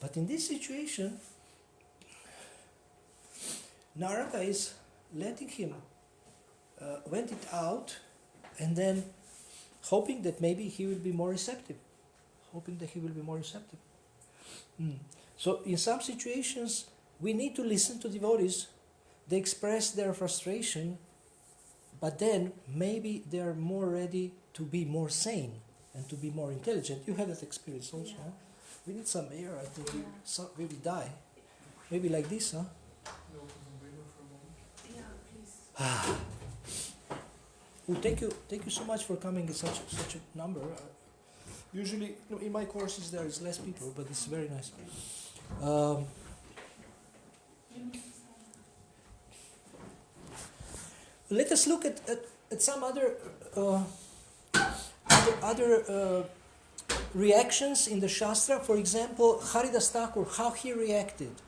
But in this situation, Narada is letting him vent it out, and then hoping that maybe he will be more receptive. So in some situations, we need to listen to devotees. They express their frustration, but then maybe they are more ready to be more sane and to be more intelligent. You had that experience also. Yeah. Huh? We need some air. I think we will die. Maybe like this, huh? Yeah, please. Well, thank you so much for coming in such a number. Usually, in my courses there is less people, but it's very nice. Let us look at some other reactions in the Shastra. For example, Haridas Thakur, how he reacted.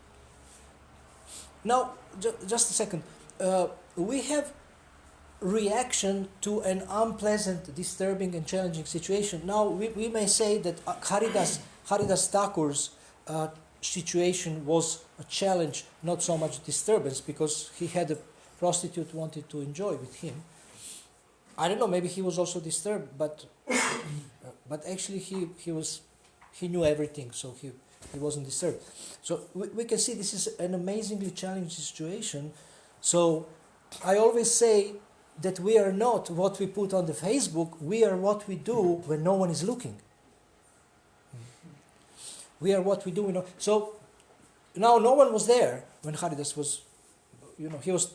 Now, just a second. We have reaction to an unpleasant, disturbing and challenging situation. Now, we may say that Haridas Thakur's situation was a challenge, not so much disturbance, because he had a prostitute wanted to enjoy with him. I don't know, maybe he was also disturbed, but actually he knew everything, so he wasn't disturbed. So we can see this is an amazingly challenging situation. So I always say that we are not what we put on the Facebook, we are what we do when no one is looking. We are what we do. So now no one was there when Haridas was, he was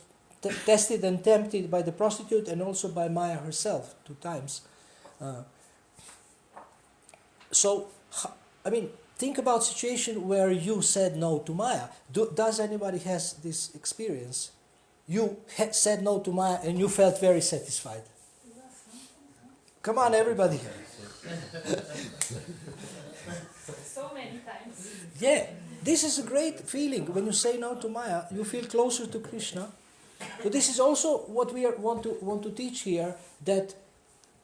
tested and tempted by the prostitute and also by Maya herself 2 times. Think about situation where you said no to Maya. Does anybody has this experience? You said no to Maya and you felt very satisfied. Come on, everybody. So many times. Yeah, this is a great feeling. When you say no to Maya, you feel closer to Krishna. So this is also what we want to teach here, that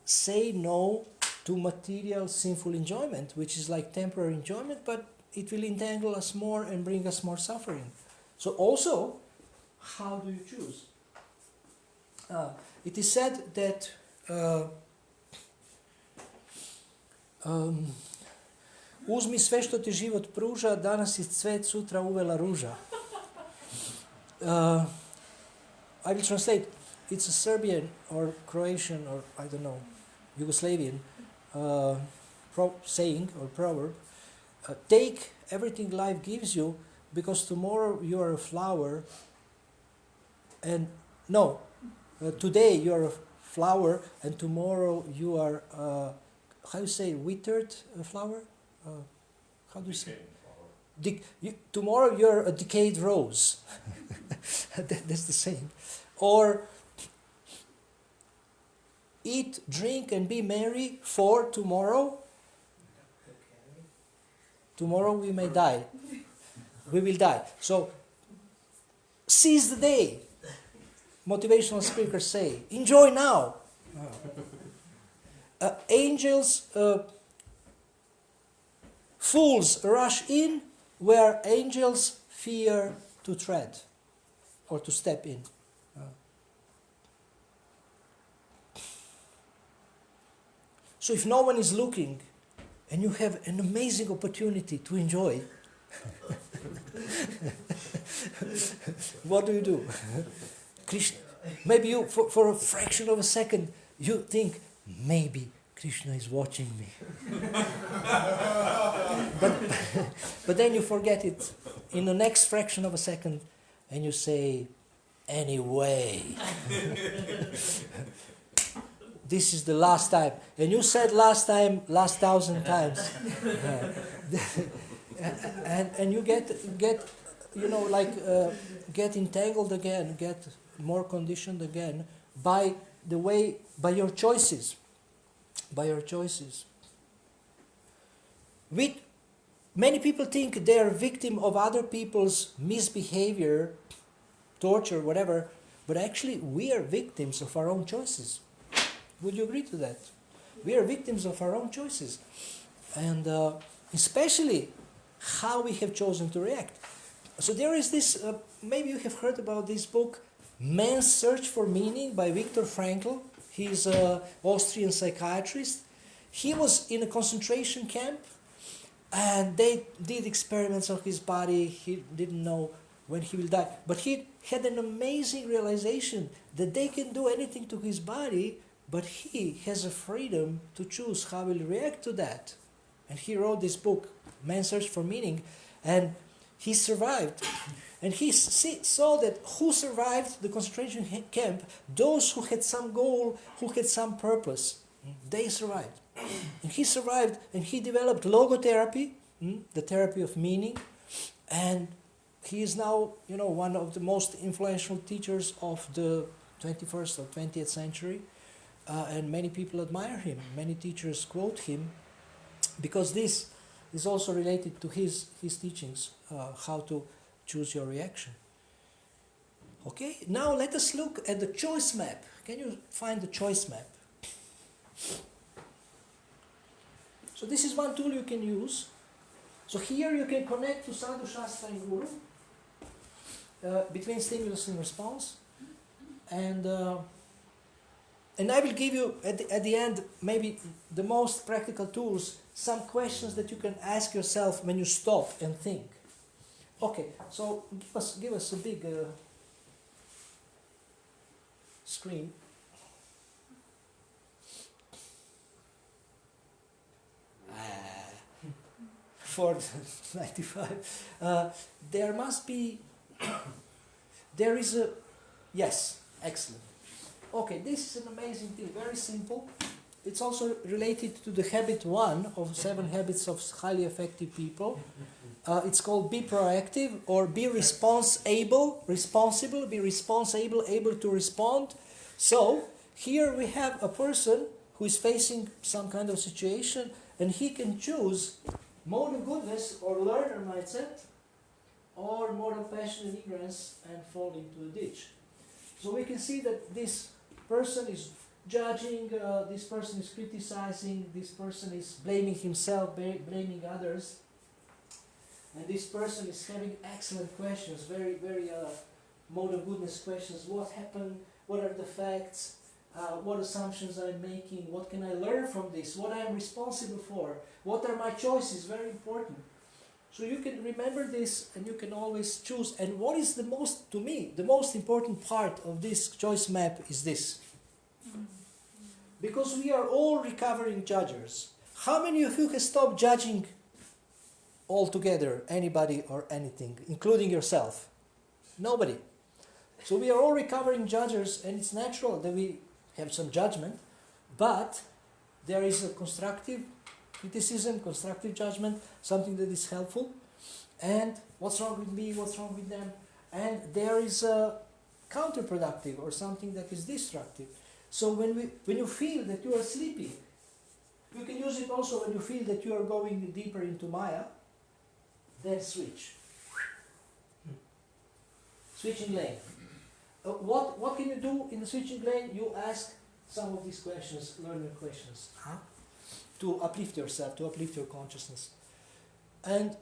say no to material sinful enjoyment, which is like temporary enjoyment, but it will entangle us more and bring us more suffering. So also, how do you choose? It is said that uzmi sve što ti život pruža, danas je cvet, sutra uvela ruža. I will translate. It's a Serbian or Croatian or I don't know, Yugoslavian saying or proverb. Take everything life gives you, because tomorrow you are a flower. And today you are a flower, and tomorrow you are how you say, withered flower? How do you say? Tomorrow you're a decayed rose. That's the same. Or eat, drink, and be merry, for tomorrow. Tomorrow we may die. We will die. So, seize the day. Motivational speakers say, enjoy now. Angels, fools rush in where angels fear to tread or to step in. So if no one is looking and you have an amazing opportunity to enjoy, what do? Krishna, maybe you, for a fraction of a second, you think, maybe Krishna is watching me. but then you forget it in the next fraction of a second and you say, anyway. This is the last time. And you said last time, last 1,000 times. And you get get entangled again, get more conditioned again by your choices. By your choices. Many people think they are victim of other people's misbehavior, torture, whatever, but actually we are victims of our own choices. Would you agree to that? We are victims of our own choices. And especially how we have chosen to react. So there is this, maybe you have heard about this book, Man's Search for Meaning by Viktor Frankl. He's an Austrian psychiatrist. He was in a concentration camp and they did experiments on his body. He didn't know when he will die. But he had an amazing realization that they can do anything to his body, but he has a freedom to choose how he will react to that. And he wrote this book, Man's Search for Meaning, and he survived. And he saw that who survived the concentration camp, those who had some goal, who had some purpose, they survived. And he survived, and he developed logotherapy, the therapy of meaning, and he is now, one of the most influential teachers of the 21st or 20th century. And many people admire him. Many teachers quote him because this is also related to his teachings, how to choose your reaction. Okay, now let us look at the choice map. Can you find the choice map? So this is one tool you can use. So here you can connect to Sadhu, Shastra and Guru between stimulus and response. And I will give you, at the end, maybe the most practical tools, some questions that you can ask yourself when you stop and think. Okay, so give us a big screen. For 95. There is a, yes, excellent. Okay, this is an amazing thing, very simple. It's also related to the habit 1 of 7 habits of highly effective people. It's called be proactive or be responsible, able to respond. So, here we have a person who is facing some kind of situation and he can choose mode of goodness or learner mindset or mode of passion and ignorance and fall into a ditch. So we can see that this person is judging, this person is criticizing, this person is blaming himself, blaming others, and this person is having excellent questions, very, very mode of goodness questions. What happened? What are the facts? What assumptions I'm making? What can I learn from this? What I am responsible for? What are my choices? Very important. So you can remember this and you can always choose. And what is the most important part of this choice map is this. Because we are all recovering judgers. How many of you have stopped judging altogether, anybody or anything, including yourself? Nobody. So we are all recovering judgers, and it's natural that we have some judgment, but there is a constructive criticism, constructive judgment, something that is helpful, and what's wrong with me, what's wrong with them, and there is a counterproductive or something that is destructive. So when you feel that you are sleepy, you can use it also when you feel that you are going deeper into Maya, then switch. Switching lane. What can you do in the switching lane? You ask some of these questions, learning questions, to uplift yourself, to uplift your consciousness. And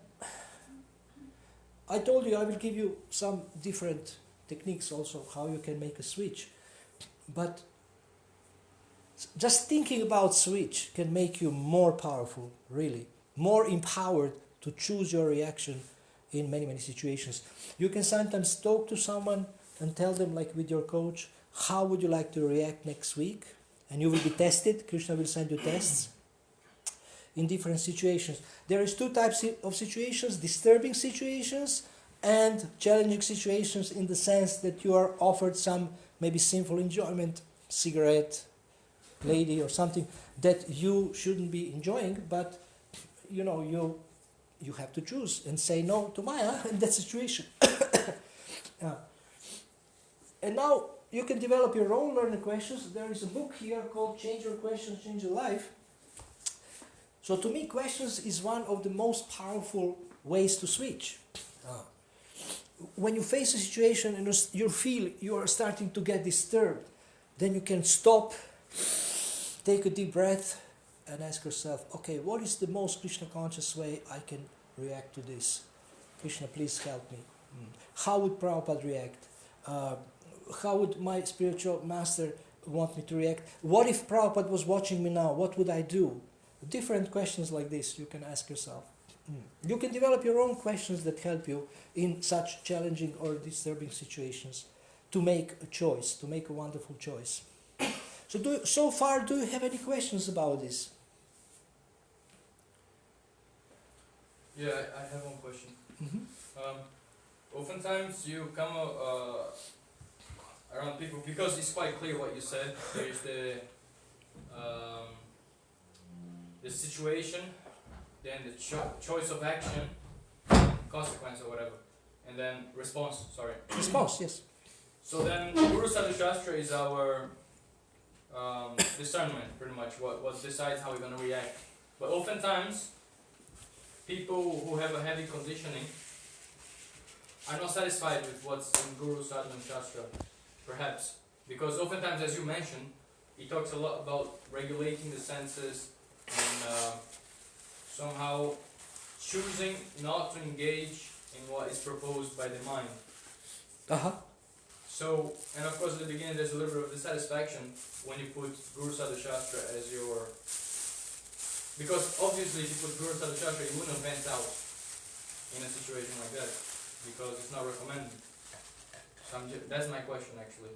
I told you I will give you some different techniques also, how you can make a switch. But just thinking about switch can make you more powerful, really, more empowered to choose your reaction in many, many situations. You can sometimes talk to someone and tell them, like with your coach, how would you like to react next week? And you will be tested. Krishna will send you tests in different situations. There is two types of situations: disturbing situations and challenging situations, in the sense that you are offered some maybe sinful enjoyment, cigarette, lady or something that you shouldn't be enjoying, but you have to choose and say no to Maya in that situation. And now you can develop your own learning questions. There is a book here called Change Your Questions, Change Your Life. So to me, questions is one of the most powerful ways to switch. When you face a situation and you feel you are starting to get disturbed, then you can stop, take a deep breath, and ask yourself, okay, what is the most Krishna conscious way I can react to this? Krishna, please help me. How would Prabhupada react? How would my spiritual master want me to react? What if Prabhupada was watching me now? What would I do? Different questions like this you can ask yourself. You can develop your own questions that help you in such challenging or disturbing situations to make a choice, to make a wonderful choice. So far, do you have any questions about this? Yeah, I have one question. Mm-hmm. Oftentimes you come around people, because it's quite clear what you said. There is the situation, then the choice of action, consequence or whatever, and then response. Sorry. Response, yes. So then, Guru Sadhu Shastra is our discernment, pretty much, what decides how we're going to react. But oftentimes, people who have a heavy conditioning are not satisfied with what's in Guru Sadhu Shastra, perhaps. Because oftentimes, as you mentioned, he talks a lot about regulating the senses and somehow choosing not to engage in what is proposed by the mind. So, and of course at the beginning there's a little bit of dissatisfaction when you put Guru Sadhu Shastra as your... Because obviously if you put Guru Sadhu Shastra, you wouldn't vent out in a situation like that, because it's not recommended. So that's my question actually.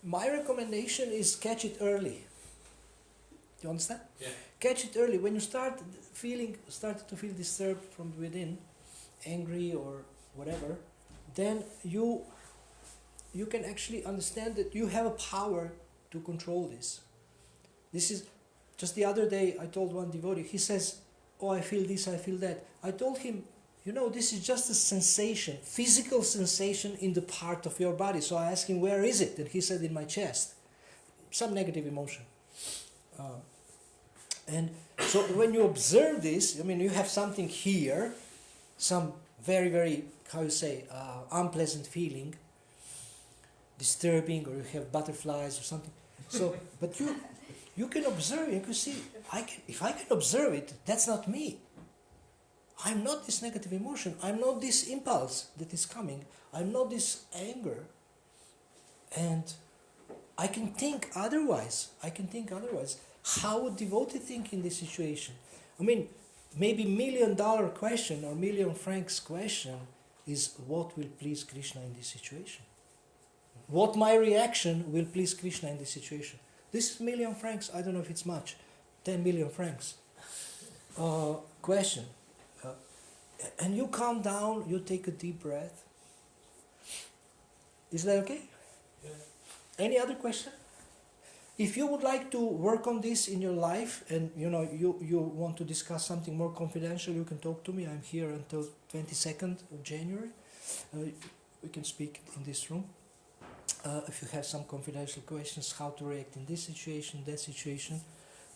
My recommendation is catch it early. Do you understand? Yeah. Catch it early. When you started to feel disturbed from within, angry or whatever, then you can actually understand that you have a power to control this. This is, just the other day I told one devotee, he says, oh, I feel this, I feel that. I told him, this is just a sensation, physical sensation in the part of your body. So I asked him, where is it? And he said, in my chest. Some negative emotion. And so when you observe this, you have something here, some very, very, unpleasant feeling, disturbing, or you have butterflies or something. So, but you can observe, you can see, if I can observe it, that's not me. I'm not this negative emotion. I'm not this impulse that is coming. I'm not this anger. And I can think otherwise. How would devotee think in this situation? Maybe $1 million question or $1,000,000 question is, what will please Krishna in this situation? What my reaction will please Krishna in this situation? This is $1,000,000, I don't know if it's much, 10 million francs. Question. And you calm down, you take a deep breath. Is that okay? Yeah. Any other question? If you would like to work on this in your life, and you want to discuss something more confidential, you can talk to me. I'm here until 22nd of January. We can speak in this room. If you have some confidential questions, how to react in this situation, that situation.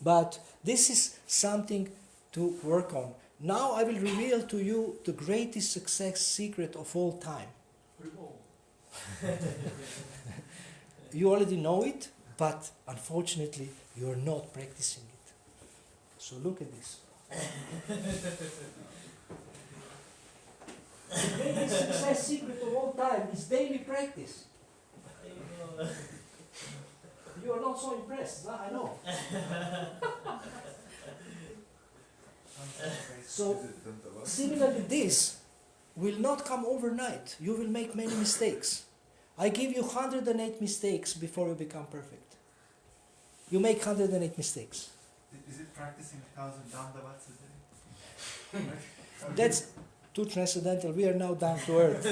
But this is something to work on. Now I will reveal to you the greatest success secret of all time. You already know it, but unfortunately you are not practicing it. So look at this. The greatest success secret of all time is daily practice. You are not so impressed, I know. So, similarly, this will not come overnight. You will make many mistakes. I give you 108 mistakes before you become perfect. You make 108 mistakes. Is it practicing 1,000 dandavats a day? That's too transcendental. We are now down to earth.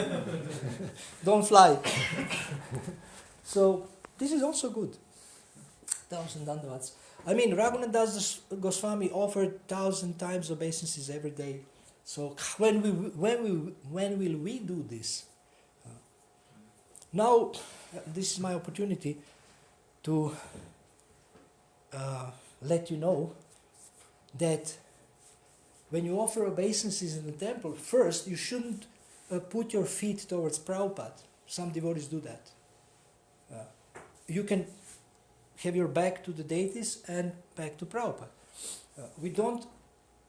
Don't fly. So, this is also good. 1,000 dandavats. I mean, Raghunath Das Goswami offered 1,000 times obeisances every day. So when will we do this? Now, this is my opportunity to let you know that when you offer obeisances in the temple, first you shouldn't put your feet towards Prabhupada. Some devotees do that. You can have your back to the deities and back to Prabhupada. We don't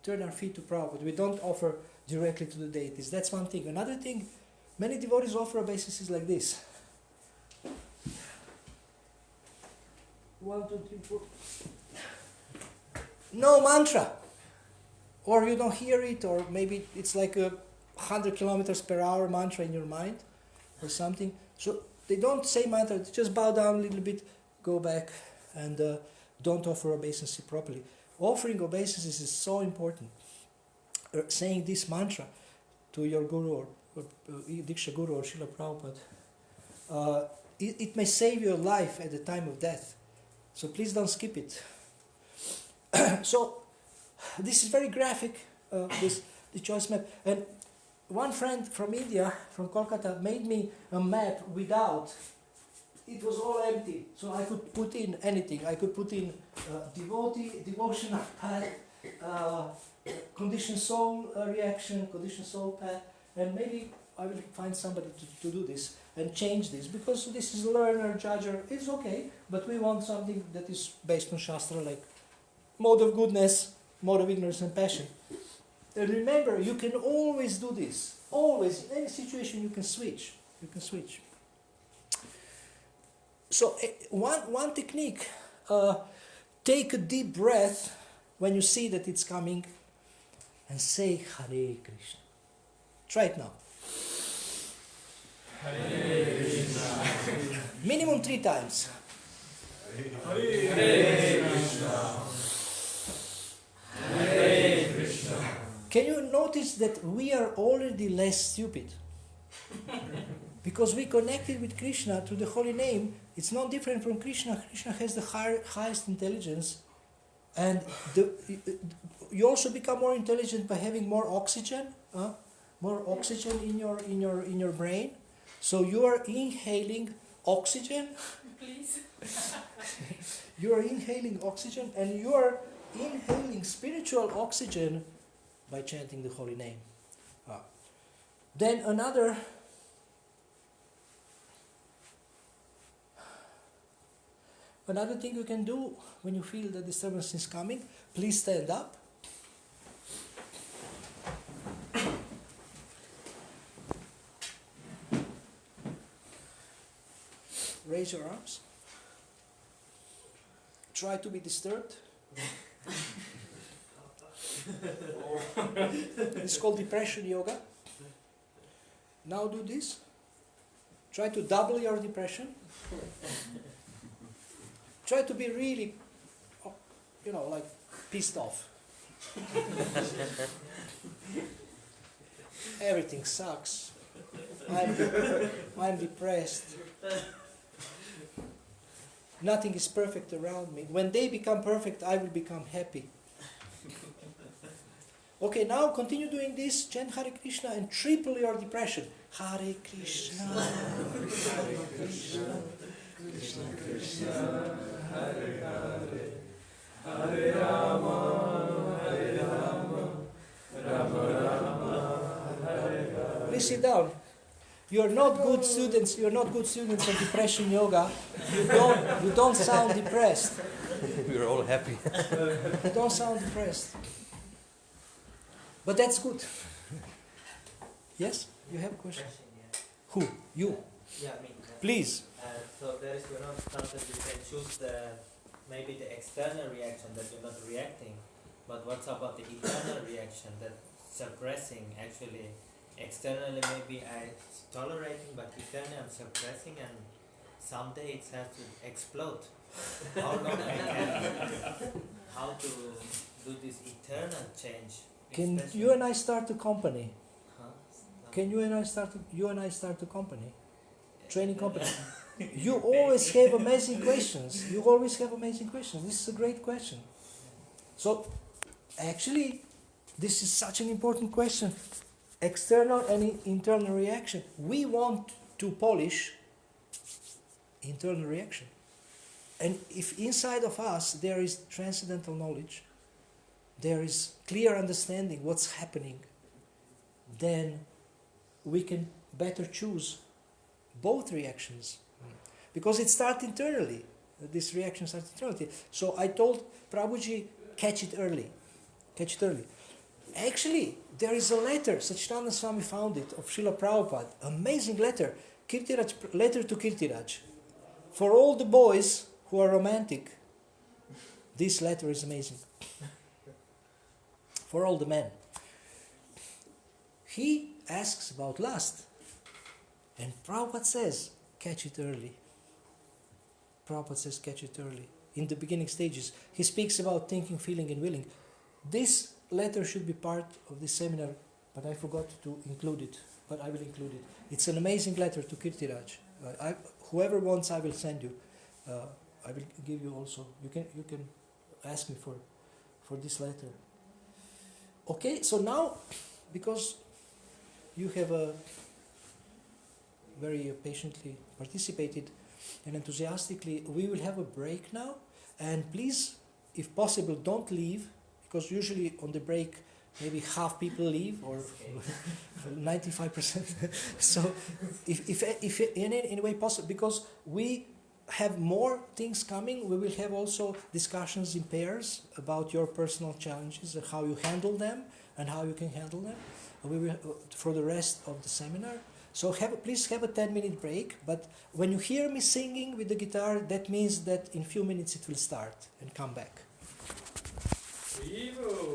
turn our feet to Prabhupada. We don't offer directly to the deities. That's one thing. Another thing, many devotees offer obeisances like this. 1, 2, 3, 4. No mantra. Or you don't hear it, or maybe it's like a 100 kilometers per hour mantra in your mind or something. So they don't say mantra, they just bow down a little bit, go back, and don't offer obeisance properly. Offering obeisances is so important. Saying this mantra to your guru or Diksha Guru or Srila Prabhupada, it may save your life at the time of death. So please don't skip it. So this is very graphic, the choice map. And one friend from India, from Kolkata, made me a map without. It was all empty, so I could put in anything. I could put in devotional path, conditioned soul reaction, conditioned soul path, and maybe I will find somebody to do this and change this, because this is learner, judger, it's okay, but we want something that is based on Shastra, like mode of goodness, mode of ignorance and passion. And remember, you can always do this. Always, in any situation you can switch. You can switch. So one technique, take a deep breath when you see that it's coming and say Hare Krishna. Try it now. Hare Krishna. Minimum 3 times. Hare Krishna. Hare Krishna. Can you notice that we are already less stupid? Because we connected with Krishna through the holy name. It's not different from Krishna. Krishna has the highest intelligence, and you also become more intelligent by having more oxygen, in your brain. So you are inhaling oxygen. Please. You are inhaling oxygen, and you are inhaling spiritual oxygen by chanting the holy name. Then another thing you can do when you feel the disturbance is coming, please stand up. Raise your arms. Try to be disturbed. It's called depression yoga. Now do this. Try to double your depression. Try to be really, like pissed off. Everything sucks. I'm depressed. Nothing is perfect around me. When they become perfect, I will become happy. Okay, now continue doing this, chant Hare Krishna and triple your depression. Hare Krishna, Hare Krishna, Krishna Krishna, Hare Hare, Hare Rama, Hare Rama, Rama Rama, Hare Hare. Please sit down. You are not good students. You are not good students of depression yoga. You don't sound depressed. We are all happy. You don't sound depressed. But that's good. Yes? You have a question? Yeah. Who? You? Yeah, me. Please. So there is, sometimes you can choose maybe the external reaction that you're not reacting, but what's about the internal reaction that suppressing actually? Externally maybe I'm tolerating, but internally I'm suppressing, and someday it has to explode. How long I can? How to do this eternal change? Can especially- you and I start a company? Huh? Can you and I start a company? Training company. You always have amazing questions. You always have amazing questions. This is a great question. So, actually, this is such an important question. External and internal reaction. We want to polish internal reaction. And if inside of us there is transcendental knowledge, there is clear understanding what's happening, then we can better choose both reactions. Because it starts internally. This reaction starts internally. So I told Prabhuji, catch it early. Catch it early. Actually, there is a letter, Satchidananda Swami found it, of Srila Prabhupada. Amazing letter. Letter to Kirtiraj. For all the boys who are romantic, this letter is amazing. For all the men. He asks about lust. And Prabhupada says, catch it early. Prabhupada says, catch it early. In the beginning stages, he speaks about thinking, feeling, and willing. This letter should be part of this seminar, but I forgot to include it. But I will include it. It's an amazing letter to Kirtiraj. Whoever wants, I will send you. I will give you also. You can ask me for this letter. Okay, so now, because you have very patiently participated and enthusiastically, we will have a break now. And please, if possible, don't leave, because usually on the break, maybe half people leave, or 95%. So, if in any way possible, because we have more things coming, we will have also discussions in pairs about your personal challenges and how you handle them and how you can handle them. We will for the rest of the seminar. So please have a 10-minute break. But when you hear me singing with the guitar, that means that in few minutes it will start and come back. Evil.